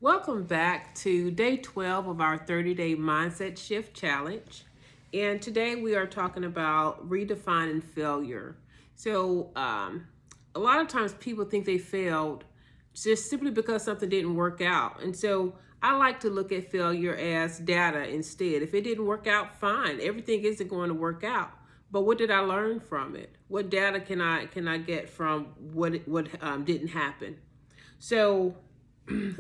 Welcome back to day 12 of our 30-day mindset shift challenge. And today we are talking about redefining failure. A lot of times people think they failed just simply because something didn't work out. And so I like to look at failure as data instead. If it didn't work out, fine. Everything isn't going to work out. But what did I learn from it? What data can I get from what didn't happen? So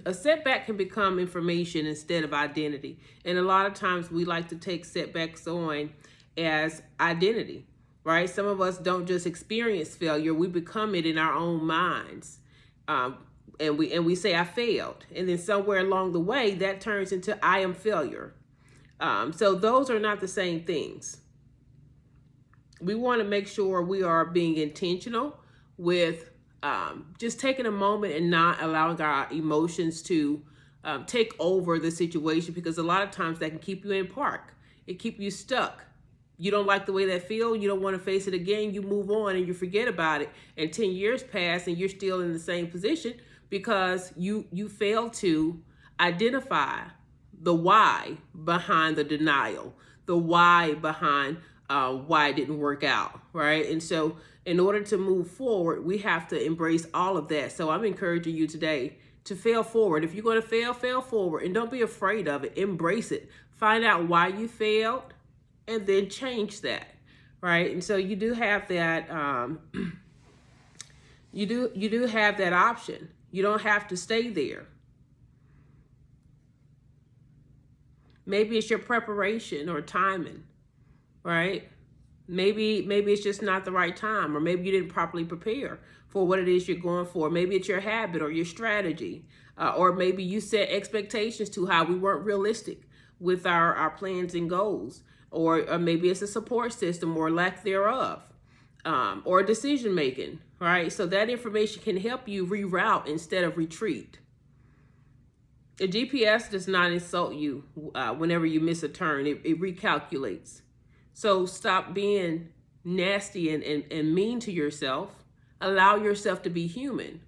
a setback can become information instead of identity. And a lot of times we like to take setbacks on as identity, right? Some of us don't just experience failure, we become it in our own minds. And we say, I failed. And then somewhere along the way, that turns into I am failure. So those are not the same things. We want to make sure we are being intentional with just taking a moment and not allowing our emotions to take over the situation, because a lot of times that can keep you in park. It keep you stuck. You don't like the way that feel. You don't want to face it again. You move on and you forget about it. And 10 years pass and you're still in the same position because you fail to identify the why behind the denial, the why behind why it didn't work out, right? And so in order to move forward, we have to embrace all of that. So I'm encouraging you today to fail forward. If you're going to fail forward, and don't be afraid of it. Embrace it. Find out why you failed and then change that, right? And so you do have that you do have that option. You don't have to stay there. Maybe it's your preparation or timing, right? Maybe it's just not the right time, or maybe you didn't properly prepare for what it is you're going for. Maybe it's your habit or your strategy, or maybe you set expectations too high. We weren't realistic with our plans and goals, or maybe it's a support system or lack thereof, or decision making, right? So that information can help you reroute instead of retreat. The GPS does not insult you whenever you miss a turn. It recalculates. So stop being nasty and mean to yourself. Allow yourself to be human.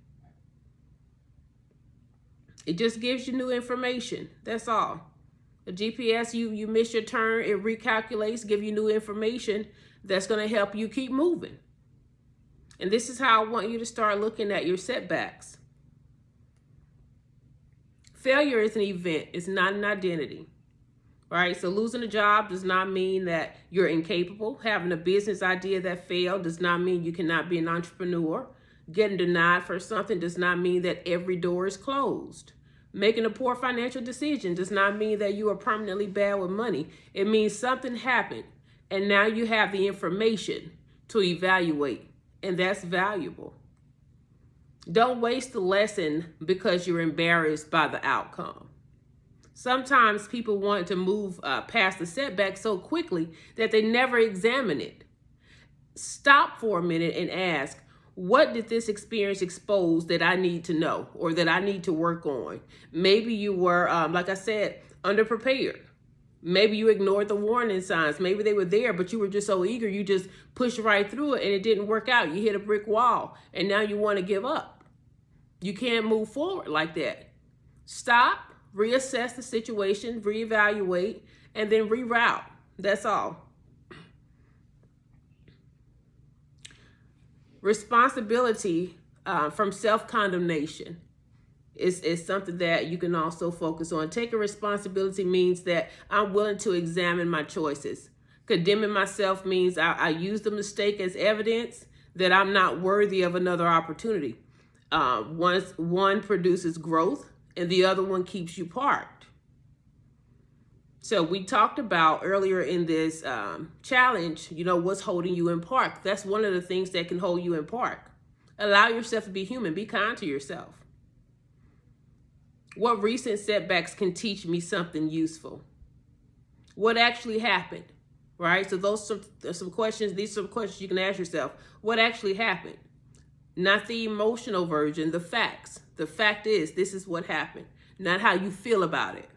It just gives you new information. That's all. The GPS, you miss your turn, it recalculates, give you new information that's going to help you keep moving. And this is how I want you to start looking at your setbacks. Failure is an event. It's not an identity. Right? So losing a job does not mean that you're incapable. Having a business idea that failed does not mean you cannot be an entrepreneur. Getting denied for something does not mean that every door is closed. Making a poor financial decision does not mean that you are permanently bad with money. It means something happened and now you have the information to evaluate, and that's valuable. Don't waste the lesson because you're embarrassed by the outcome. Sometimes people want to move past the setback so quickly that they never examine it. Stop for a minute and ask, what did this experience expose that I need to know or that I need to work on? Maybe you were, like I said, underprepared. Maybe you ignored the warning signs. Maybe they were there, but you were just so eager, you just pushed right through it and it didn't work out. You hit a brick wall and now you want to give up. You can't move forward like that. Stop. Reassess the situation, reevaluate, and then reroute. That's all. Responsibility from self-condemnation is something that you can also focus on. Taking responsibility means that I'm willing to examine my choices. Condemning myself means I use the mistake as evidence that I'm not worthy of another opportunity. One produces growth, and the other one keeps you parked. So we talked about earlier in this challenge, what's holding you in park. That's one of the things that can hold you in park. Allow yourself to be human. Be kind to yourself. What recent setbacks can teach me something useful? What actually happened, right? So those are some questions. These are some questions you can ask yourself. What actually happened? Not the emotional version, the facts. The fact is, this is what happened, not how you feel about it.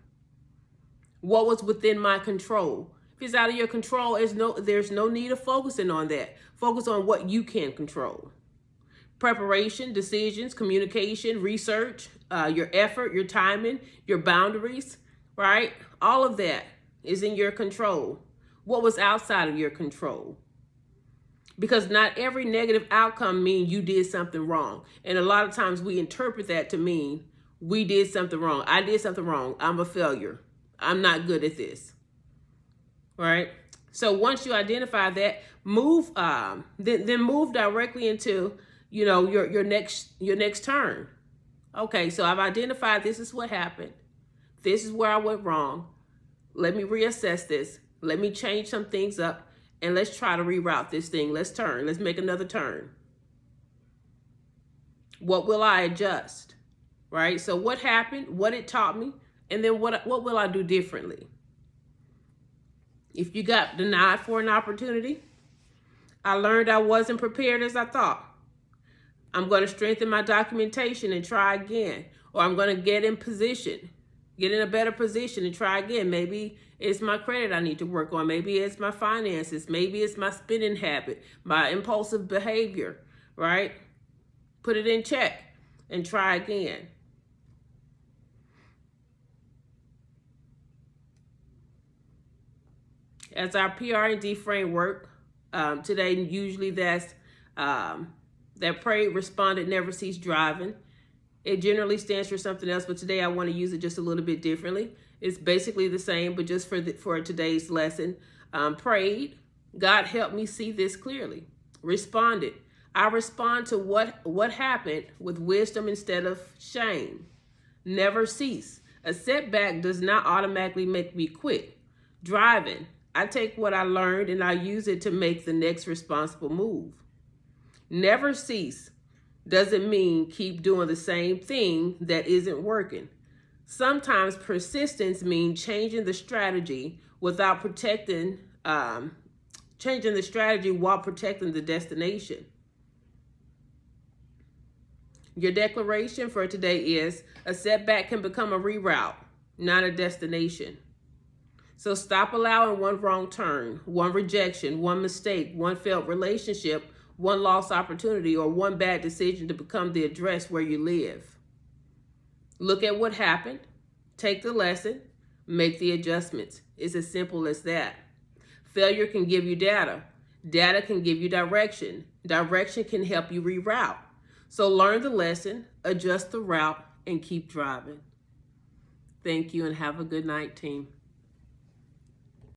What was within my control? If it's out of your control, there's no need of focusing on that. Focus on what you can control. Preparation, decisions, communication, research, your effort, your timing, your boundaries, right? All of that is in your control. What was outside of your control? Because not every negative outcome means you did something wrong. And a lot of times we interpret that to mean we did something wrong. I did something wrong. I'm a failure. I'm not good at this. Right? So once you identify that, move then move directly into, you know, your next turn. Okay, so I've identified this is what happened. This is where I went wrong. Let me reassess this. Let me change some things up. And let's try to reroute this thing. Let's turn. Let's make another turn. What will I adjust? Right? So what happened? What it taught me? And then what will I do differently? If you got denied for an opportunity, I learned I wasn't prepared as I thought. I'm going to strengthen my documentation and try again. Or I'm going to get in a better position and try again. Maybe it's my credit I need to work on. Maybe it's my finances. Maybe it's my spending habit, my impulsive behavior, right? Put it in check and try again. As our PR&D framework, today usually that's that prayed, responded, never cease driving. It generally stands for something else, but today I want to use it just a little bit differently. It's basically the same, but just for today's lesson. Prayed, God help me see this clearly. Responded, I respond to what happened with wisdom instead of shame. Never cease. A setback does not automatically make me quit. Driving, I take what I learned and I use it to make the next responsible move. Never cease doesn't mean keep doing the same thing that isn't working. Sometimes persistence means changing the strategy without changing the strategy while protecting the destination. Your declaration for today is a setback can become a reroute, not a destination. So stop allowing one wrong turn, one rejection, one mistake, one failed relationship, one lost opportunity, or one bad decision to become the address where you live. Look at what happened, take the lesson, make the adjustments. It's as simple as that. Failure can give you data. Data can give you direction. Direction can help you reroute. So learn the lesson, adjust the route, and keep driving. Thank you and have a good night, team.